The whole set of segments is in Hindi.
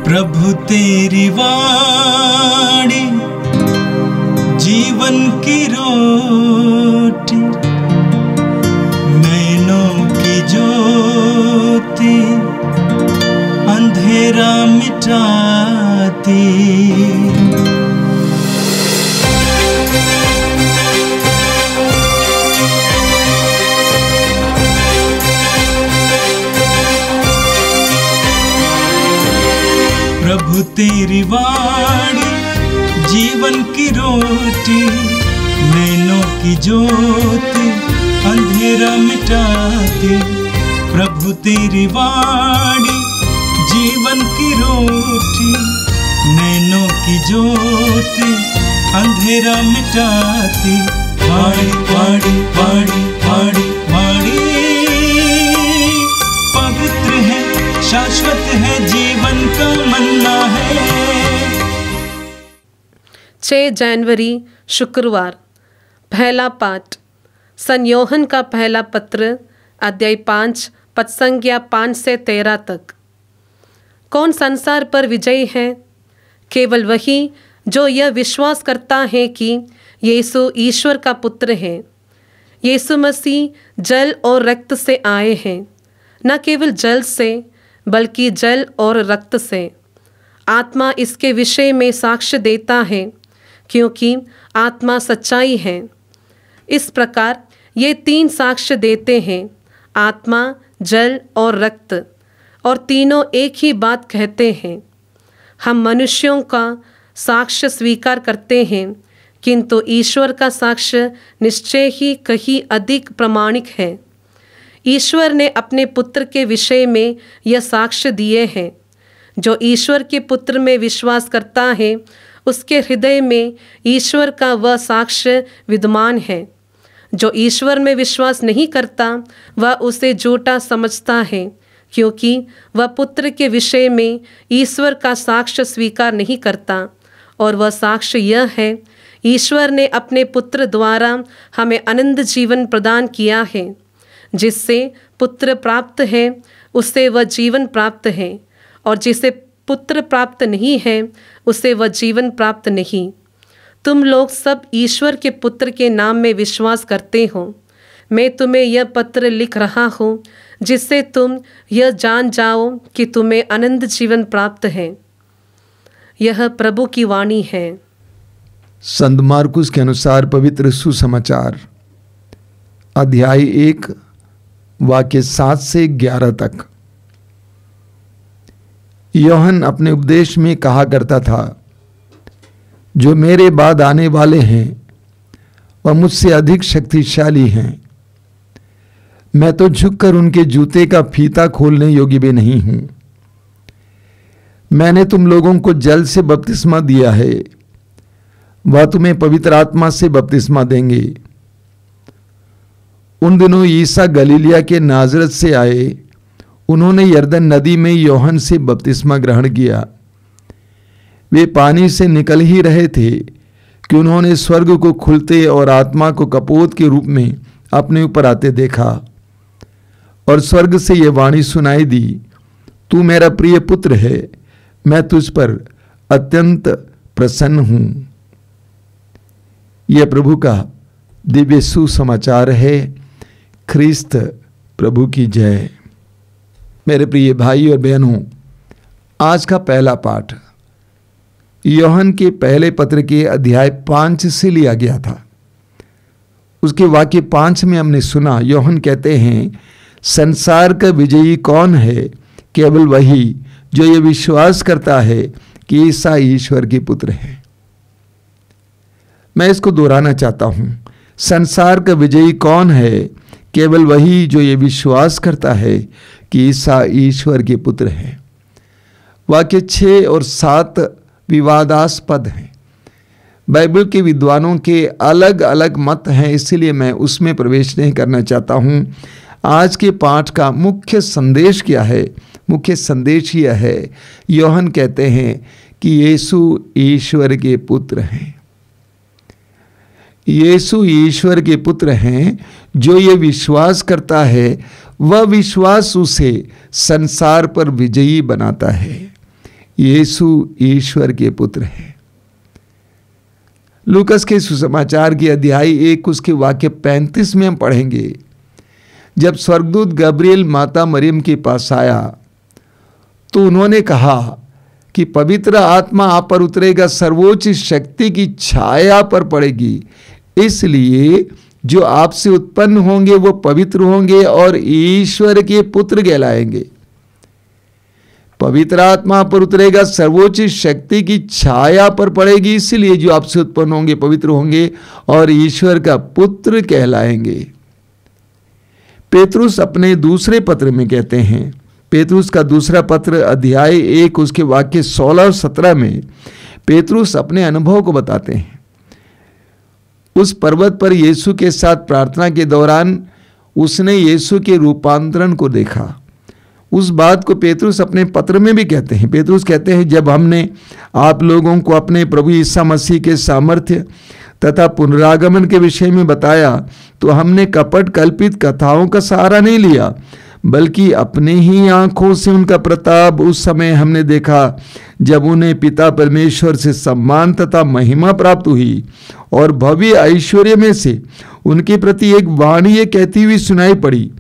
प्रभु तेरी वाणी जीवन की रोटी, नैनों की ज्योति अंधेरा मिटाती। प्रभु तेरी वाणी जीवन की रोटी, नैनों की ज्योति अंधेरा मिटाती। प्रभु तेरी वाणी जीवन की रोटी, नैनों की ज्योति अंधेरा मिटाती। वाणी वाणी वाणी वाणी वाणी पवित्र है, शाश्वत है, जीवन का मन्ना है। 6 जनवरी शुक्रवार। पहला पाठ सन योहन का पहला पत्र, अध्याय 5 पद संख्या 5 से 13 तक। कौन संसार पर विजयी है? केवल वही जो यह विश्वास करता है कि यीशु ईश्वर का पुत्र है। यीशु मसीह जल और रक्त से आए हैं, न केवल जल से बल्कि जल और रक्त से। आत्मा इसके विषय में साक्ष्य देता है, क्योंकि आत्मा सच्चाई है। इस प्रकार ये 3 साक्ष्य देते हैं, आत्मा, जल और रक्त, और तीनों एक ही बात कहते हैं। हम मनुष्यों का साक्ष्य स्वीकार करते हैं, किंतु ईश्वर का साक्ष्य निश्चय ही कहीं अधिक प्रामाणिक है। ईश्वर ने अपने पुत्र के विषय में यह साक्ष्य दिए हैं। जो ईश्वर के पुत्र में विश्वास करता है, उसके हृदय में ईश्वर का वह साक्ष्य विद्यमान है। जो ईश्वर में विश्वास नहीं करता, वह उसे झूठा समझता है, क्योंकि वह पुत्र के विषय में ईश्वर का साक्ष्य स्वीकार नहीं करता। और वह साक्ष्य यह है, ईश्वर ने अपने पुत्र द्वारा हमें अनंत जीवन प्रदान किया है। जिससे पुत्र प्राप्त है, उससे वह जीवन प्राप्त है, और जिसे पुत्र प्राप्त नहीं है, उसे वह जीवन प्राप्त नहीं। तुम लोग सब ईश्वर के पुत्र के नाम में विश्वास करते हो। मैं तुम्हें यह पत्र लिख रहा हूँ, जिससे तुम यह जान जाओ कि तुम्हें अनंत जीवन प्राप्त है। यह प्रभु की वाणी है। संत मार्कुस के अनुसार पवित्र सुसमाचार, अध्याय 1 वाक्य 7 से 11 तक। यूहन्ना अपने उपदेश में कहा करता था, जो मेरे बाद आने वाले हैं वह मुझसे अधिक शक्तिशाली हैं। मैं तो झुककर उनके जूते का फीता खोलने योग्य भी नहीं हूं। मैंने तुम लोगों को जल से बपतिस्मा दिया है, वह तुम्हें पवित्र आत्मा से बपतिस्मा देंगे। उन दिनों ईसा गलीलिया के नाजरत से आए। उन्होंने यरदन नदी में यूहन्ना से बपतिस्मा ग्रहण किया। वे पानी से निकल ही रहे थे कि उन्होंने स्वर्ग को खुलते और आत्मा को कपोत के रूप में अपने ऊपर आते देखा। और स्वर्ग से यह वाणी सुनाई दी, तू मेरा प्रिय पुत्र है, मैं तुझ पर अत्यंत प्रसन्न हूं। यह प्रभु का दिव्य सुसमाचार है। ख्रिस्त प्रभु की जय। मेरे प्रिय भाई और बहनों, आज का पहला पाठ यूहन्ना के पहले पत्र के अध्याय 5 से लिया गया था। उसके वाक्य 5 में हमने सुना, यूहन्ना कहते हैं, संसार का विजयी कौन है? केवल वही जो ये विश्वास करता है कि ईसा ईश्वर के पुत्र है। मैं इसको दोहराना चाहता हूं, संसार का विजयी कौन है? केवल वही जो ये विश्वास करता है कि ईसा ईश्वर के पुत्र है। वाक्य 6 और 7 विवादास्पद हैं। बाइबल के विद्वानों के अलग अलग मत हैं, इसलिए मैं उसमें प्रवेश नहीं करना चाहता हूं। आज के पाठ का मुख्य संदेश क्या है? मुख्य संदेश यह है, यूहन्ना कहते हैं कि यीशु ईश्वर के पुत्र हैं। यीशु ईश्वर के पुत्र हैं। जो ये विश्वास करता है, वह विश्वास उसे संसार पर विजयी बनाता है। यीशु ईश्वर के पुत्र है। लूकस के सुसमाचार की अध्याय 1 उसके वाक्य 35 में हम पढ़ेंगे, जब स्वर्गदूत गब्रिएल माता मरियम के पास आया तो उन्होंने कहा कि पवित्र आत्मा आप पर उतरेगा, सर्वोच्च शक्ति की छाया पर पड़ेगी, इसलिए जो आपसे उत्पन्न होंगे वो पवित्र होंगे और ईश्वर के पुत्र कहलाएंगे। पवित्र आत्मा पर उतरेगा, सर्वोच्च शक्ति की छाया पर पड़ेगी, इसलिए जो आपसे उत्पन्न होंगे पवित्र होंगे और ईश्वर का पुत्र कहलाएंगे। पेतरुस अपने दूसरे पत्र में कहते हैं, पेतरुस का दूसरा पत्र अध्याय 1 उसके वाक्य 16 और 17 में पेतरुस अपने अनुभव को बताते हैं। उस पर्वत पर यीशु के साथ प्रार्थना के दौरान उसने यीशु के रूपांतरण को देखा। उस बात को पेतरुस अपने पत्र में भी कहते हैं। पेतरुस कहते हैं, जब हमने आप लोगों को अपने प्रभु यीशु मसीह के सामर्थ्य तथा पुनरागमन के विषय में बताया तो हमने कपट कल्पित कथाओं का सहारा नहीं लिया, बल्कि अपने ही आंखों से उनका प्रताप उस समय हमने देखा जब उन्हें पिता परमेश्वर से सम्मान तथा महिमा प्राप्त हुई, और भव्य ऐश्वर्य में से उनके प्रति एक वाणी ये कहती हुई सुनाई पड़ी,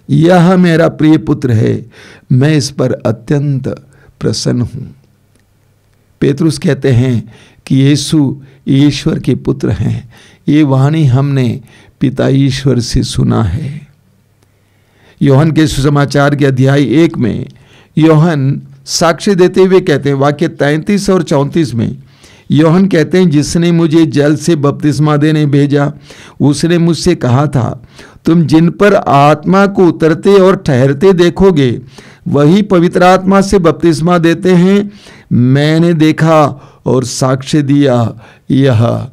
यह मेरा प्रिय पुत्र है, मैं इस पर अत्यंत प्रसन्न हूं। पेतरुस कहते हैं कि यीशु ईश्वर के पुत्र हैं। ये वाणी हमने पिता ईश्वर से सुना है। यूहन्ना के सुसमाचार के अध्याय 1 में यूहन्ना साक्ष्य देते हुए कहते हैं, वाक्य 33 और 34 में यूहन्ना कहते हैं, जिसने मुझे जल से बपतिस्मा देने भेजा उसने मुझसे कहा था, तुम जिन पर आत्मा को उतरते और ठहरते देखोगे वही पवित्र आत्मा से बपतिस्मा देते हैं। मैंने देखा और साक्ष्य दिया, यह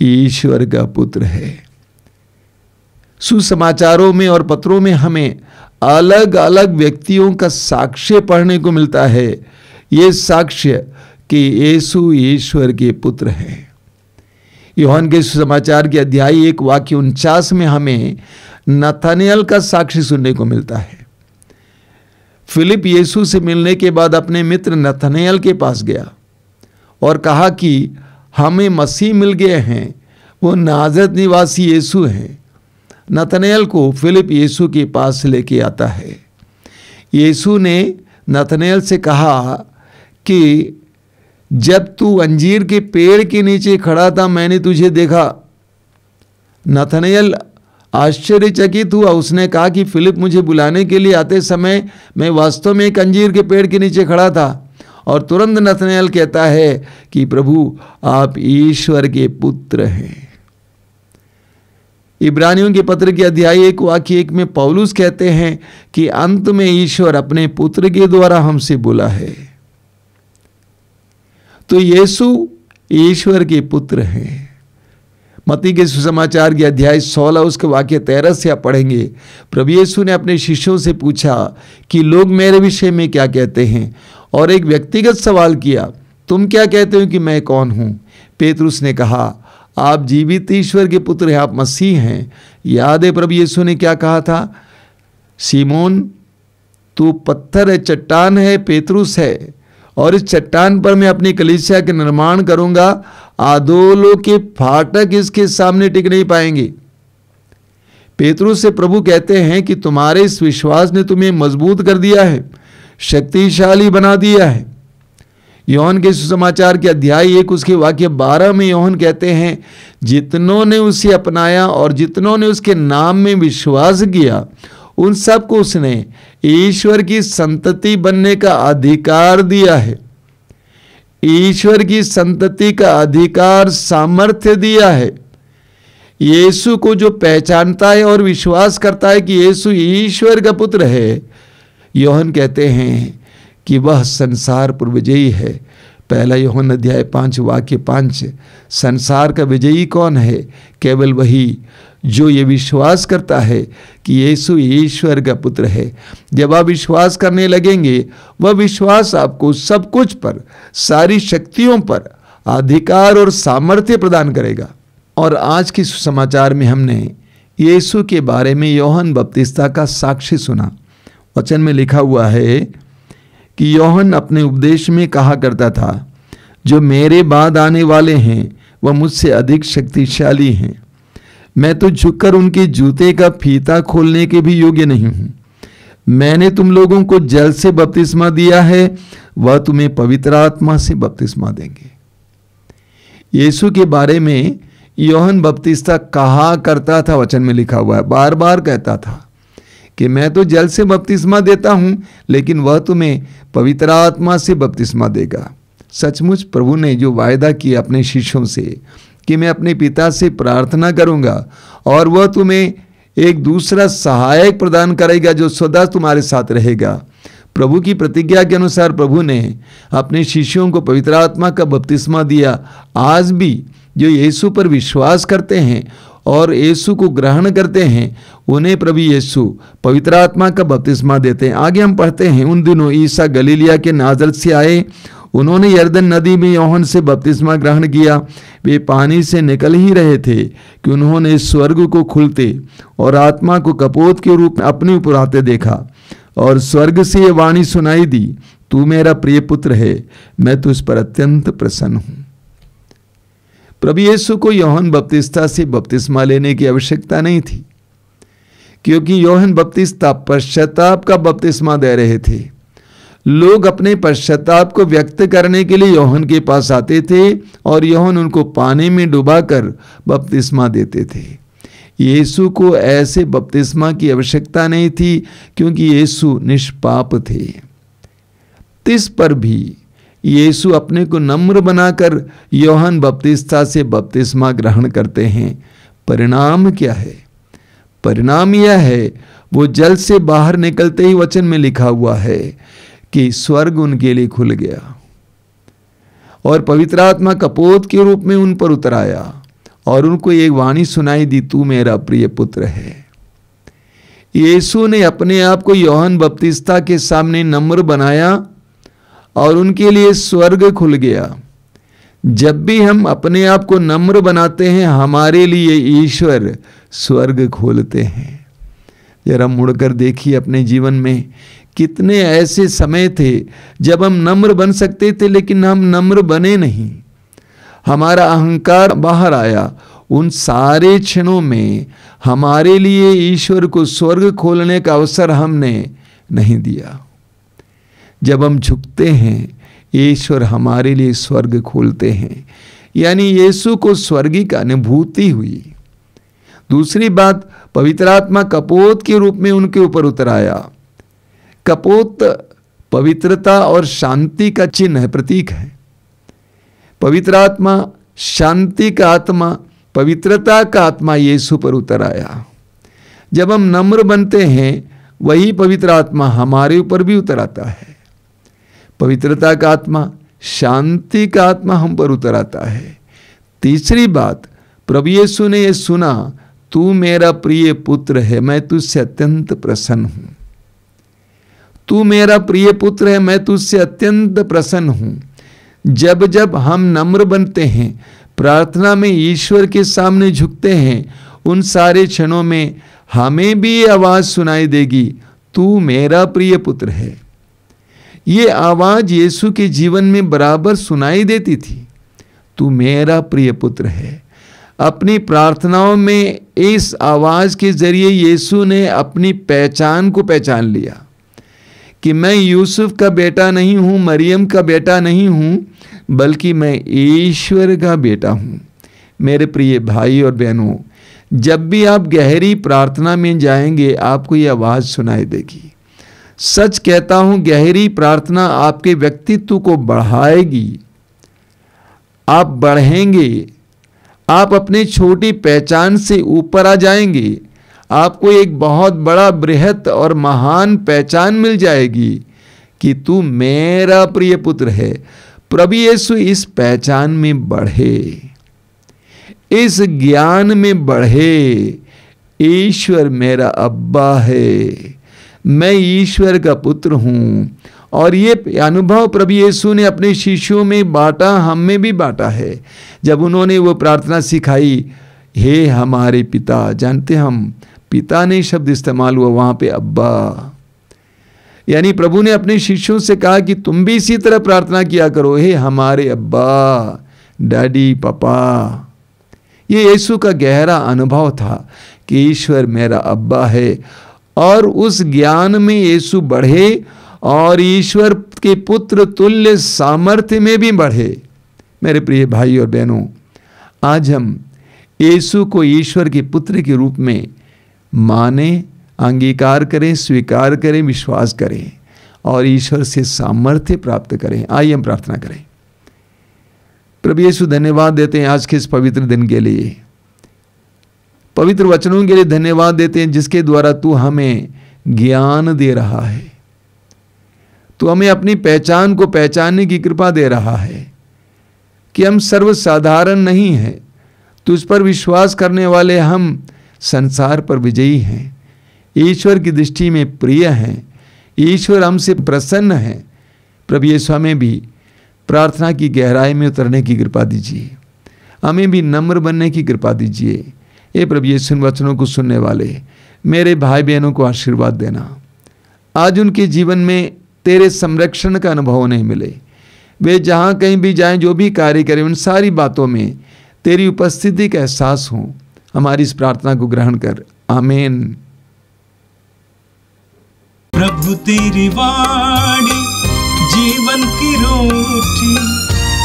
ईश्वर का पुत्र है। सुसमाचारों में और पत्रों में हमें अलग अलग व्यक्तियों का साक्ष्य पढ़ने को मिलता है। ये साक्ष्य कि यीशु ईश्वर के पुत्र हैं। यूहन्ना के सुसमाचार के अध्याय 1 वाक्य 49 में हमें नथानिएल का साक्ष्य सुनने को मिलता है। फिलिप यीशु से मिलने के बाद अपने मित्र नथानिएल के पास गया और कहा कि हमें मसीह मिल गए हैं, वो नाजरत निवासी यीशु हैं। नथानिएल को फिलिप यीशु के पास लेके आता है। यीशु ने नथानिएल से कहा कि जब तू अंजीर के पेड़ के नीचे खड़ा था मैंने तुझे देखा। नथानिएल आश्चर्यचकित हुआ। उसने कहा कि फिलिप मुझे बुलाने के लिए आते समय मैं वास्तव में एक अंजीर के पेड़ के नीचे खड़ा था। और तुरंत नथानिएल कहता है कि प्रभु आप ईश्वर के पुत्र हैं। इब्रानियों के पत्र के अध्याय 1 वाक्य 1 में पौलुस कहते हैं कि अंत में ईश्वर अपने पुत्र के द्वारा हमसे बोला है। तो यीशु ईश्वर के पुत्र हैं। मत्ती के सुसमाचार के अध्याय 16 उसके वाक्य 13 से आप पढ़ेंगे। प्रभु यीशु ने अपने शिष्यों से पूछा कि लोग मेरे विषय में क्या कहते हैं, और एक व्यक्तिगत सवाल किया, तुम क्या कहते हो कि मैं कौन हूं? पेतरुस ने कहा, आप जीवित ईश्वर के पुत्र हैं, आप मसीह हैं। याद है प्रभु यीशु ने क्या कहा था? सीमोन तू पत्थर है, चट्टान है, पेतरुस है, और इस चट्टान पर मैं अपनी कलीसिया के निर्माण करूंगा, आदोलों के फाटक इसके सामने टिक नहीं पाएंगे। पेतरुस से प्रभु कहते हैं कि तुम्हारे इस विश्वास ने तुम्हें मजबूत कर दिया है, शक्तिशाली बना दिया है। यूहन्ना के सुसमाचार के अध्याय 1 उसके वाक्य 12 में यूहन्ना कहते हैं, जितनों ने उसे अपनाया और जितनों ने उसके नाम में विश्वास किया उन सबको उसने ईश्वर की संतति बनने का अधिकार दिया है। ईश्वर की संतति का अधिकार, सामर्थ्य दिया है। यीशु को जो पहचानता है और विश्वास करता है कि यीशु ईश्वर का पुत्र है, यूहन्ना कहते हैं कि वह संसार पर विजयी है। पहला यूहन्ना अध्याय 5 वाक्य 5। संसार का विजयी कौन है? केवल वही जो ये विश्वास करता है कि यीशु ईश्वर का पुत्र है। जब आप विश्वास करने लगेंगे, वह विश्वास आपको सब कुछ पर, सारी शक्तियों पर अधिकार और सामर्थ्य प्रदान करेगा। और आज के सुसमाचार में हमने यीशु के बारे में यूहन्ना बपतिस्ता का साक्ष्य सुना। वचन में लिखा हुआ है कि यूहन्ना अपने उपदेश में कहा करता था, जो मेरे बाद आने वाले हैं वह मुझसे अधिक शक्तिशाली हैं, मैं तो झुककर उनके जूते का फीता खोलने के भी योग्य नहीं हूं। मैंने तुम लोगों को जल से बपतिस्मा दिया है, वह तुम्हें पवित्र आत्मा से बपतिस्मा देंगे। यीशु के बारे में यूहन्ना बपतिस्ता कहा करता था, वचन में लिखा हुआ है, बार बार कहता था कि मैं तो जल से बपतिस्मा देता हूं, लेकिन वह तुम्हें पवित्र आत्मा से बपतिस्मा देगा। सचमुच प्रभु ने जो वायदा किया अपने शिष्यों से कि मैं अपने पिता से प्रार्थना करूंगा और वह तुम्हें एक दूसरा सहायक प्रदान करेगा जो सदा तुम्हारे साथ रहेगा। प्रभु की प्रतिज्ञा के अनुसार प्रभु ने अपने शिष्यों को पवित्र आत्मा का बपतिस्मा दिया। आज भी जो यीशु पर विश्वास करते हैं और यीशु को ग्रहण करते हैं, उन्हें प्रभु यीशु पवित्र आत्मा का बपतिस्मा देते हैं। आगे हम पढ़ते हैं, उन दिनों ईसा गलीलिया के नाजरत से आए, उन्होंने यरदन नदी में यूहन्ना से बपतिस्मा ग्रहण किया। वे पानी से निकल ही रहे थे कि उन्होंने स्वर्ग को खुलते और आत्मा को कपोत के रूप में अपने ऊपर आते देखा, और स्वर्ग से ये वाणी सुनाई दी, तू मेरा प्रिय पुत्र है, मैं तुझ पर अत्यंत प्रसन्न हूं। प्रभु यीशु को यूहन्ना बपतिस्ता से बपतिस्मा लेने की आवश्यकता नहीं थी, क्योंकि यूहन्ना बपतिस्ता पश्चाताप का बपतिस्मा दे रहे थे। लोग अपने पश्चाताप को व्यक्त करने के लिए यूहन्ना के पास आते थे और यूहन्ना उनको पानी में डुबाकर बपतिस्मा देते थे। यीशु को ऐसे बपतिस्मा की आवश्यकता नहीं थी, क्योंकि यीशु निष्पाप थे। तिस पर भी यीशु अपने को नम्र बनाकर यूहन्ना बपतिस्ता से बपतिस्मा ग्रहण करते हैं। परिणाम क्या है? परिणाम यह है, वो जल से बाहर निकलते ही वचन में लिखा हुआ है कि स्वर्ग उनके लिए खुल गया और पवित्र आत्मा कपोत के रूप में उन पर उतर आया और उनको एक वाणी सुनाई दी, तू मेरा प्रिय पुत्र है। यीशु ने अपने आप को यूहन्ना बपतिस्ता के सामने नम्र बनाया और उनके लिए स्वर्ग खुल गया। जब भी हम अपने आप को नम्र बनाते हैं, हमारे लिए ईश्वर स्वर्ग खोलते हैं। जरा मुड़कर देखिए अपने जीवन में, कितने ऐसे समय थे जब हम नम्र बन सकते थे, लेकिन हम नम्र बने नहीं। हमारा अहंकार बाहर आया। उन सारे क्षणों में हमारे लिए ईश्वर को स्वर्ग खोलने का अवसर हमने नहीं दिया। जब हम झुकते हैं, ईश्वर हमारे लिए स्वर्ग खोलते हैं, यानी यीशु को स्वर्गिक अनुभूति हुई। दूसरी बात, पवित्र आत्मा कपोत के रूप में उनके ऊपर उतर आया। कपोत पवित्रता और शांति का चिन्ह है, प्रतीक है। पवित्र आत्मा, शांति का आत्मा, पवित्रता का आत्मा यीशु पर उतर आया। जब हम नम्र बनते हैं, वही पवित्र आत्मा हमारे ऊपर भी उतर आता है। पवित्रता का आत्मा, शांति का आत्मा हम पर उतर आता है। तीसरी बात, प्रभु यीशु ने यह सुना, तू मेरा प्रिय पुत्र है, मैं तुझसे अत्यंत प्रसन्न हूं। तू मेरा प्रिय पुत्र है, मैं तुझसे अत्यंत प्रसन्न हूं। जब जब हम नम्र बनते हैं, प्रार्थना में ईश्वर के सामने झुकते हैं, उन सारे क्षणों में हमें भी ये आवाज सुनाई देगी, तू मेरा प्रिय पुत्र है। ये आवाज यीशु के जीवन में बराबर सुनाई देती थी, तू मेरा प्रिय पुत्र है। अपनी प्रार्थनाओं में इस आवाज के जरिए यीशु ने अपनी पहचान को पहचान लिया कि मैं यूसुफ का बेटा नहीं हूं, मरियम का बेटा नहीं हूं, बल्कि मैं ईश्वर का बेटा हूं। मेरे प्रिय भाई और बहनों, जब भी आप गहरी प्रार्थना में जाएंगे, आपको ये आवाज सुनाई देगी। सच कहता हूं, गहरी प्रार्थना आपके व्यक्तित्व को बढ़ाएगी। आप बढ़ेंगे, आप अपनी छोटी पहचान से ऊपर आ जाएंगे। आपको एक बहुत बड़ा, बृहत और महान पहचान मिल जाएगी कि तू मेरा प्रिय पुत्र है। प्रभु यीशु इस पहचान में बढ़े, इस ज्ञान में बढ़े। ईश्वर मेरा अब्बा है, मैं ईश्वर का पुत्र हूं। और ये अनुभव प्रभु यीशु ने अपने शिष्यों में बांटा, हम में भी बांटा है। जब उन्होंने वो प्रार्थना सिखाई, हे हमारे पिता, जानते हम पिता ने शब्द इस्तेमाल हुआ वहां पे, अब्बा। यानी प्रभु ने अपने शिष्यों से कहा कि तुम भी इसी तरह प्रार्थना किया करो, हे हमारे अब्बा, डैडी, पापा। ये यीशु का गहरा अनुभव था कि ईश्वर मेरा अब्बा है, और उस ज्ञान में यीशु बढ़े और ईश्वर के पुत्र तुल्य सामर्थ्य में भी बढ़े। मेरे प्रिय भाई और बहनों, आज हम यीशु को ईश्वर के पुत्र के रूप में माने, अंगीकार करें, स्वीकार करें, विश्वास करें और ईश्वर से सामर्थ्य प्राप्त करें। आइए हम प्रार्थना करें। प्रभु यीशु, धन्यवाद देते हैं आज के इस पवित्र दिन के लिए, पवित्र वचनों के लिए धन्यवाद देते हैं जिसके द्वारा तू हमें ज्ञान दे रहा है, तू हमें अपनी पहचान को पहचानने की कृपा दे रहा है कि हम सर्वसाधारण नहीं हैं, तुझ पर विश्वास करने वाले हम संसार पर विजयी हैं, ईश्वर की दृष्टि में प्रिय हैं, ईश्वर हमसे प्रसन्न है। प्रभु यीशु, हमें भी प्रार्थना की गहराई में उतरने की कृपा दीजिए, हमें भी नम्र बनने की कृपा दीजिए। ये प्रभु यीशु इन वचनों को सुनने वाले मेरे भाई बहनों को आशीर्वाद देना, आज उनके जीवन में तेरे संरक्षण का अनुभव नहीं मिले, वे जहाँ कहीं भी जाएं, जो भी कार्य करें, उन सारी बातों में तेरी उपस्थिति का एहसास हो। हमारी इस प्रार्थना को ग्रहण कर, आमीन। प्रभु तेरी वाणी जीवन की रोटी,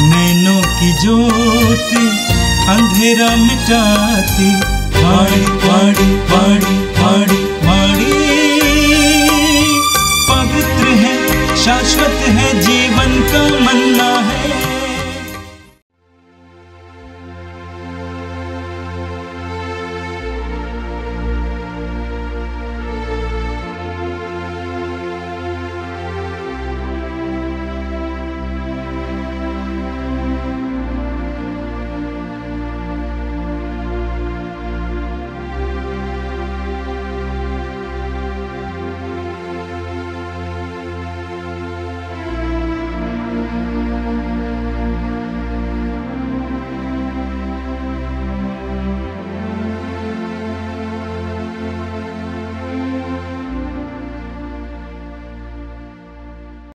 नैनों की ज्योति अंधेरा मिटाती, वाणी वाणी वाणी वाणी वाणी, पवित्र है, शाश्वत है, जीवन का